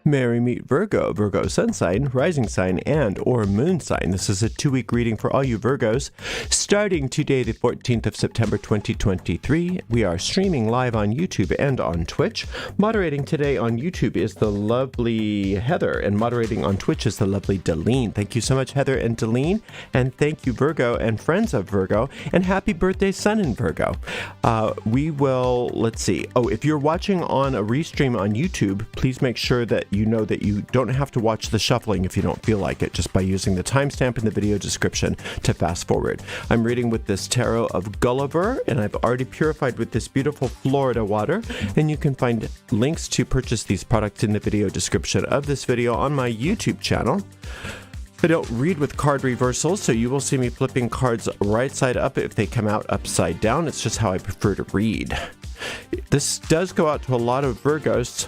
Mary meet Virgo, Virgo sun sign, rising sign, and or moon sign. This is a 2-week reading for all you Virgos. Starting today, the 14th of September, 2023, we are streaming live on YouTube and on Twitch. Moderating today on YouTube is the lovely Heather, and moderating on Twitch is the lovely Deline. Thank you so much, Heather and Deline, and thank you, Virgo and friends of Virgo, and happy birthday, Sun in Virgo. We will, let's see. Oh, if you're watching on a restream on YouTube, please make sure that you know that you don't have to watch the shuffling if you don't feel like it, just by using the timestamp in the video description to fast forward. I'm reading with this tarot of Gulliver, and I've already purified with this beautiful Florida water, and you can find links to purchase these products in the video description of this video on my YouTube channel. I don't read with card reversals, so you will see me flipping cards right side up if they come out upside down. It's just how I prefer to read. This does go out to a lot of Virgos,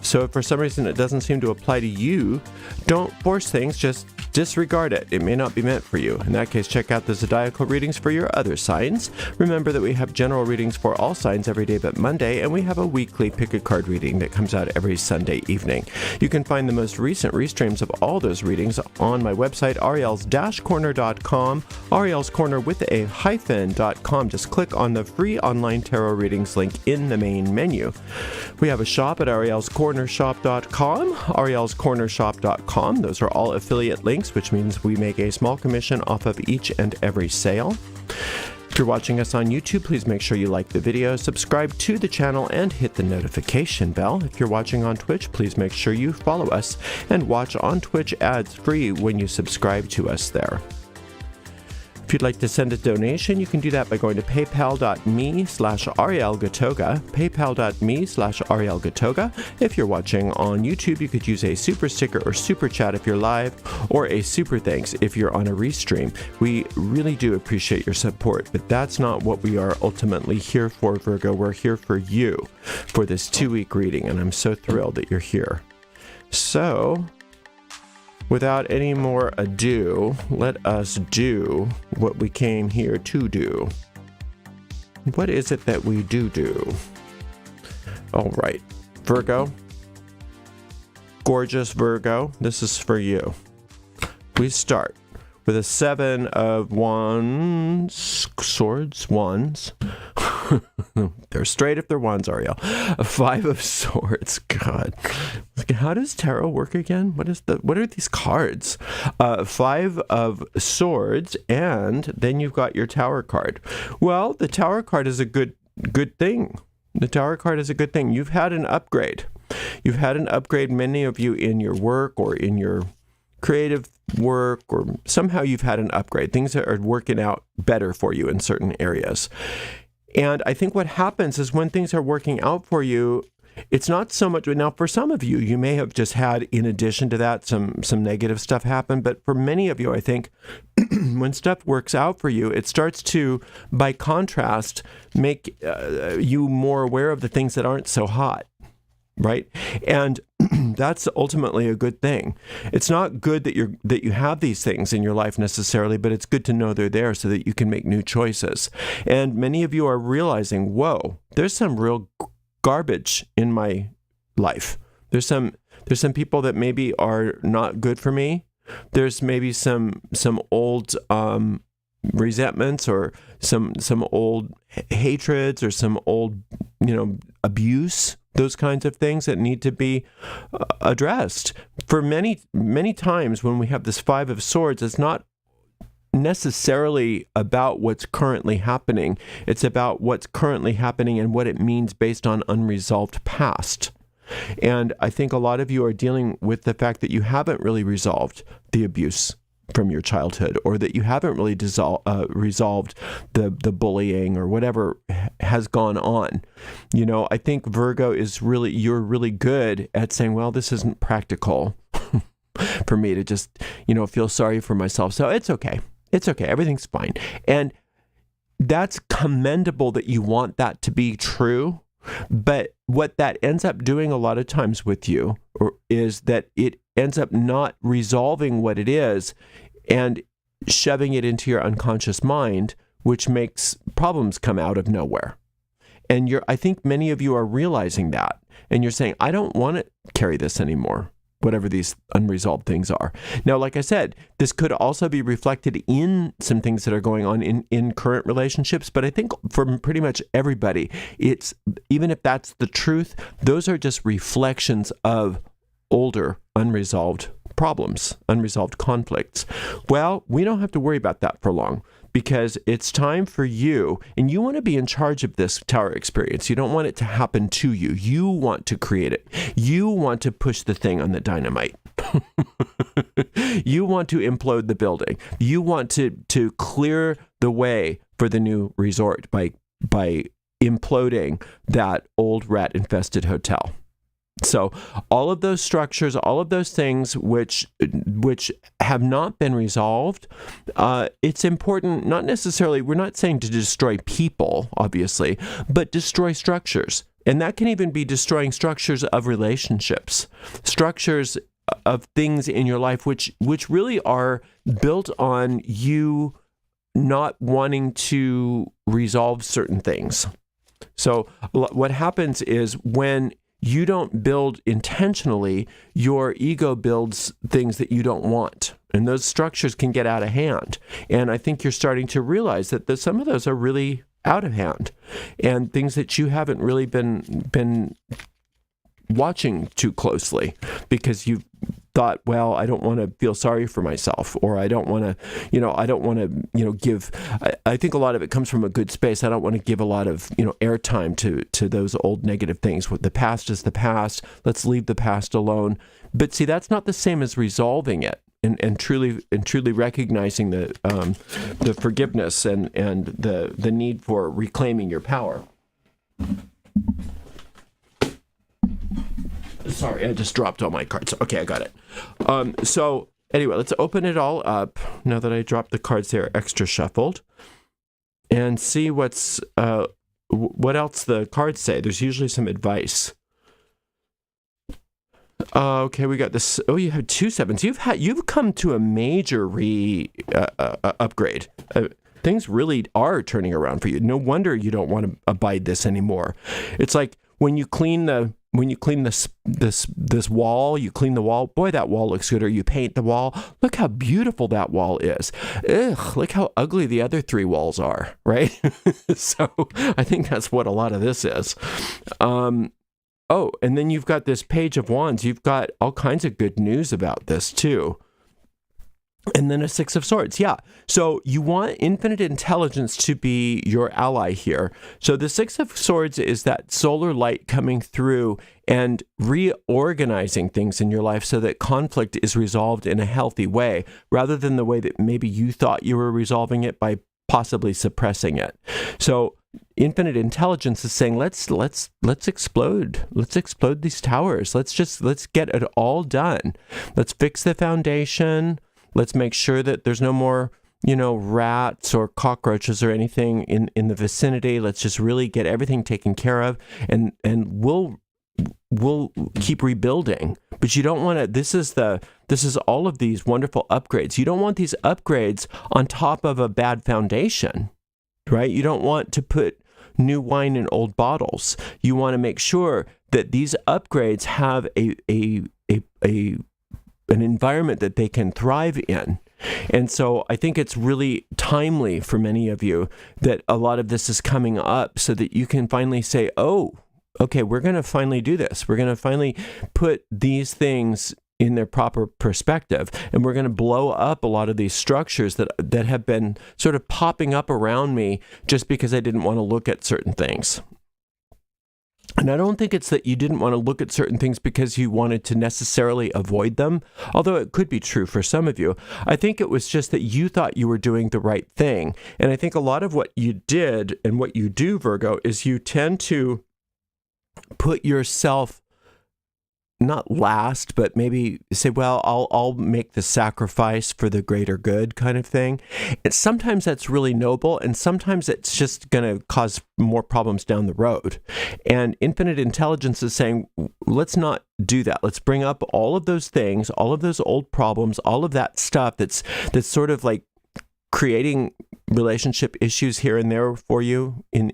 so if for some reason it doesn't seem to apply to you, don't force things, just disregard it. It may not be meant for you. In that case, check out the zodiacal readings for your other signs. Remember that we have general readings for all signs every day but Monday, and we have a weekly pick a card reading that comes out every Sunday evening. You can find the most recent restreams of all those readings on my website, ariels-corner.com, Ariel's Corner with a hyphen.com. Just click on the free online tarot readings link in the main menu. We have a shop at arielscornershop.com, arielscornershop.com. Those are all affiliate links, which means we make a small commission off of each and every sale. If you're watching us on YouTube, please make sure you like the video, subscribe to the channel, and hit the notification bell. If you're watching on Twitch, please make sure you follow us and watch on Twitch ads-free when you subscribe to us there. If you'd like to send a donation, you can do that by going to paypal.me/arielgatoga, paypal.me/arielgatoga. If you're watching on YouTube, you could use a super sticker or super chat if you're live, or a super thanks if you're on a restream. We really do appreciate your support, but that's not what we are ultimately here for, Virgo. We're here for you for this 2-week reading, and I'm so thrilled that you're here. So, without any more ado, let us do what we came here to do. What is it that we do? All right, Virgo, gorgeous Virgo, this is for you. We start with a 7 of wands. They're straight if they're wands, Ariel. A 5 of swords. God, how does tarot work again? What are these cards? 5 of swords, and then you've got your Tower card. Well, the Tower card is a good thing. The Tower card is a good thing. You've had an upgrade. You've had an upgrade, many of you, in your work or in your creative work, or somehow you've had an upgrade. Things are working out better for you in certain areas. And I think what happens is when things are working out for you, it's not so much, now for some of you, you may have just had, in addition to that, some negative stuff happen. But for many of you, I think when stuff works out for you, it starts to, by contrast, make you more aware of the things that aren't so hot. Right? And that's ultimately a good thing. It's not good that you have these things in your life necessarily, but it's good to know they're there so that you can make new choices. And many of you are realizing, whoa, there's some real garbage in my life. There's some people that maybe are not good for me. There's maybe some old resentments, or some old hatreds, or some old, abuse. Those kinds of things that need to be addressed. For many times when we have this 5 of swords, it's not necessarily about what's currently happening. It's about what's currently happening and what it means based on unresolved past. And I think a lot of you are dealing with the fact that you haven't really resolved the abuse from your childhood, or that you haven't really resolved the bullying or whatever has gone on. I think Virgo you're really good at saying, well, this isn't practical for me to just, feel sorry for myself. So it's okay. It's okay. Everything's fine. And that's commendable that you want that to be true. But what that ends up doing a lot of times with you is that it ends up not resolving what it is and shoving it into your unconscious mind, which makes problems come out of nowhere. And I think many of you are realizing that, and you're saying, I don't want to carry this anymore. whatever these unresolved things are. Now, like I said, this could also be reflected in some things that are going on in current relationships, but I think for pretty much everybody, it's, even if that's the truth, those are just reflections of older unresolved problems, unresolved conflicts. Well, we don't have to worry about that for long, because it's time for you, and you want to be in charge of this tower experience. You don't want it to happen to you. You want to create it. You want to push the thing on the dynamite. You want to implode the building. You want to clear the way for the new resort by imploding that old rat-infested hotel. So all of those structures, all of those things which have not been resolved, it's important, not necessarily, we're not saying to destroy people, obviously, but destroy structures. And that can even be destroying structures of relationships, structures of things in your life which really are built on you not wanting to resolve certain things. So what happens is when you don't build intentionally, your ego builds things that you don't want. And those structures can get out of hand. And I think you're starting to realize that some of those are really out of hand, and things that you haven't really been watching too closely because you've thought, well, I don't want to feel sorry for myself, or I don't want to, give, I think a lot of it comes from a good space. I don't want to give a lot of, airtime to those old negative things. The past is the past. Let's leave the past alone. But see, that's not the same as resolving it and truly recognizing the forgiveness and the need for reclaiming your power. Sorry, I just dropped all my cards. Okay, I got it. So anyway, let's open it all up now that I dropped the cards there extra shuffled, and see what else the cards say. There's usually some advice. Okay, we got this. Oh, you have 2 sevens. You've come to a major upgrade. Things really are turning around for you. No wonder you don't want to abide this anymore. It's like when you clean this wall, you clean the wall. Boy, that wall looks good. Or you paint the wall. Look how beautiful that wall is. Ugh, look how ugly the other 3 walls are, right? So I think that's what a lot of this is. Oh, and then you've got this Page of Wands. You've got all kinds of good news about this too. And then a 6 of Swords. Yeah. So you want infinite intelligence to be your ally here. So the 6 of Swords is that solar light coming through and reorganizing things in your life so that conflict is resolved in a healthy way, rather than the way that maybe you thought you were resolving it by possibly suppressing it. So infinite intelligence is saying, let's explode. Let's explode these towers. Let's get it all done. Let's fix the foundation. Let's make sure that there's no more, rats or cockroaches or anything in the vicinity. Let's just really get everything taken care of, and we'll keep rebuilding. But you don't want to, this is all of these wonderful upgrades. You don't want these upgrades on top of a bad foundation, right? You don't want to put new wine in old bottles. You want to make sure that these upgrades have an environment that they can thrive in. And so I think it's really timely for many of you that a lot of this is coming up, so that you can finally say, oh, okay, we're going to finally do this. We're going to finally put these things in their proper perspective, and we're going to blow up a lot of these structures that have been sort of popping up around me just because I didn't want to look at certain things. And I don't think it's that you didn't want to look at certain things because you wanted to necessarily avoid them, although it could be true for some of you. I think it was just that you thought you were doing the right thing. And I think a lot of what you did and what you do, Virgo, is you tend to put yourself not last, but maybe say, well, I'll make the sacrifice for the greater good kind of thing. And sometimes that's really noble, and sometimes it's just going to cause more problems down the road. And infinite intelligence is saying, let's not do that. Let's bring up all of those things, all of those old problems, all of that stuff that's sort of like creating relationship issues here and there for you, in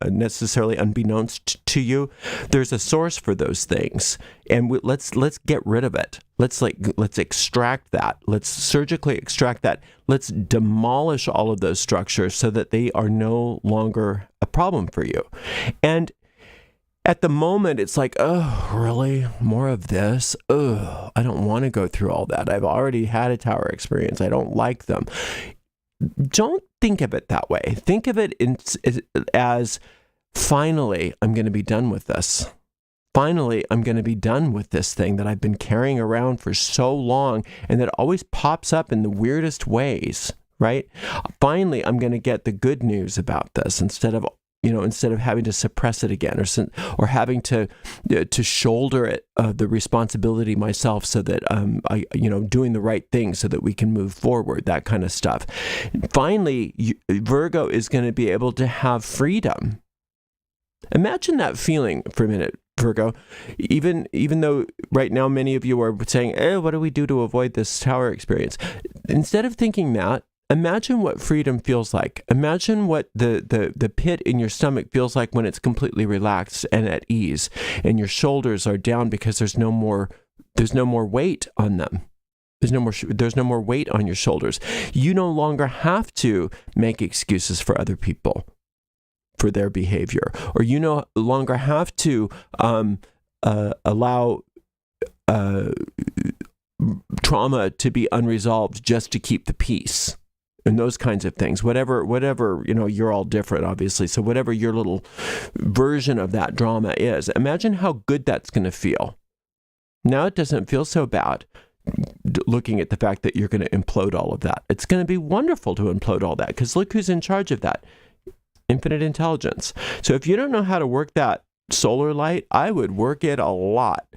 unnecessarily unbeknownst to you, there's a source for those things, and let's get rid of it. Let's extract that. Let's surgically extract that. Let's demolish all of those structures so that they are no longer a problem for you. And at the moment, it's like, oh, really? More of this? Oh, I don't want to go through all that. I've already had a tower experience. I don't like them. Don't think of it that way. Think of it as, finally, I'm going to be done with this. Finally, I'm going to be done with this thing that I've been carrying around for so long and that always pops up in the weirdest ways, right? Finally, I'm going to get the good news about this instead of having to suppress it again, or having to shoulder it, the responsibility myself, so that doing the right thing so that we can move forward, that kind of stuff. Finally, Virgo is going to be able to have freedom. Imagine that feeling for a minute, Virgo. Even though right now many of you are saying, what do we do to avoid this tower experience? Instead of thinking that, imagine what freedom feels like. Imagine what the pit in your stomach feels like when it's completely relaxed and at ease, and your shoulders are down because there's no more weight on them. There's no more weight on your shoulders. You no longer have to make excuses for other people for their behavior, or you no longer have to allow trauma to be unresolved just to keep the peace. And those kinds of things, whatever, you're all different, obviously. So whatever your little version of that drama is, imagine how good that's going to feel. Now it doesn't feel so bad looking at the fact that you're going to implode all of that. It's going to be wonderful to implode all that, because look who's in charge of that. Infinite intelligence. So if you don't know how to work that solar light, I would work it a lot,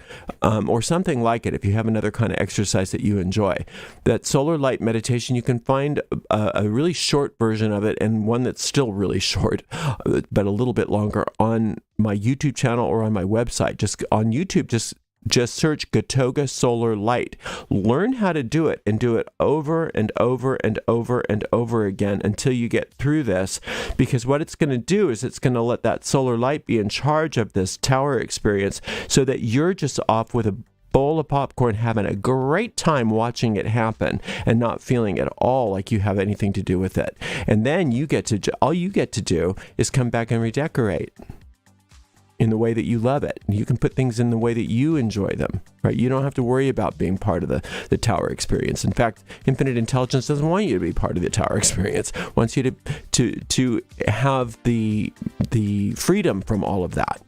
or something like it if you have another kind of exercise that you enjoy. That solar light meditation, you can find a really short version of it, and one that's still really short, but a little bit longer, on my YouTube channel or on my website. Just on YouTube, just search Gatoga Solar Light. Learn how to do it, and do it over and over and over and over again until you get through this. Because what it's going to do is it's going to let that solar light be in charge of this tower experience, so that you're just off with a bowl of popcorn having a great time watching it happen and not feeling at all like you have anything to do with it. And then all you get to do is come back and redecorate in the way that you love it. You can put things in the way that you enjoy them, right? You don't have to worry about being part of the tower experience. In fact, Infinite Intelligence doesn't want you to be part of the tower experience. It wants you to have the freedom from all of that.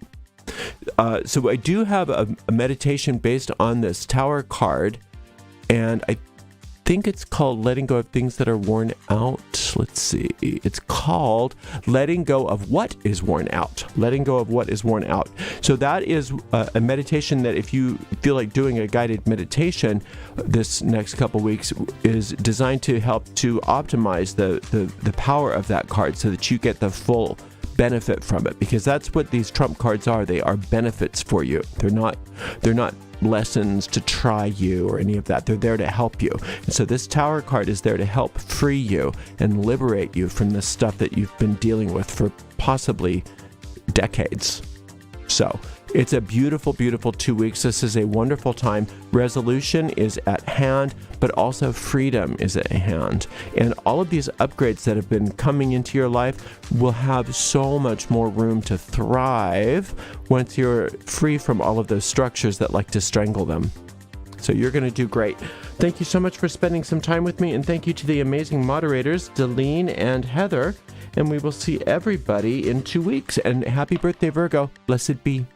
So I do have a meditation based on this tower card, and I think it's called Letting Go of Things That Are Worn Out. Let's see. It's called Letting Go of What Is Worn Out. Letting Go of What Is Worn Out. So that is a meditation that, if you feel like doing a guided meditation this next couple weeks, is designed to help to optimize the power of that card so that you get the full benefit from it, because that's what these trump cards are. They are benefits for you. They're not lessons to try you or any of that. They're there to help you. And so this tower card is there to help free you and liberate you from the stuff that you've been dealing with for possibly decades. So it's a beautiful, beautiful 2 weeks. This is a wonderful time. Resolution is at hand, but also freedom is at hand. And all of these upgrades that have been coming into your life will have so much more room to thrive once you're free from all of those structures that like to strangle them. So you're going to do great. Thank you so much for spending some time with me, and thank you to the amazing moderators, Delene and Heather. And we will see everybody in 2 weeks. And happy birthday, Virgo. Blessed be.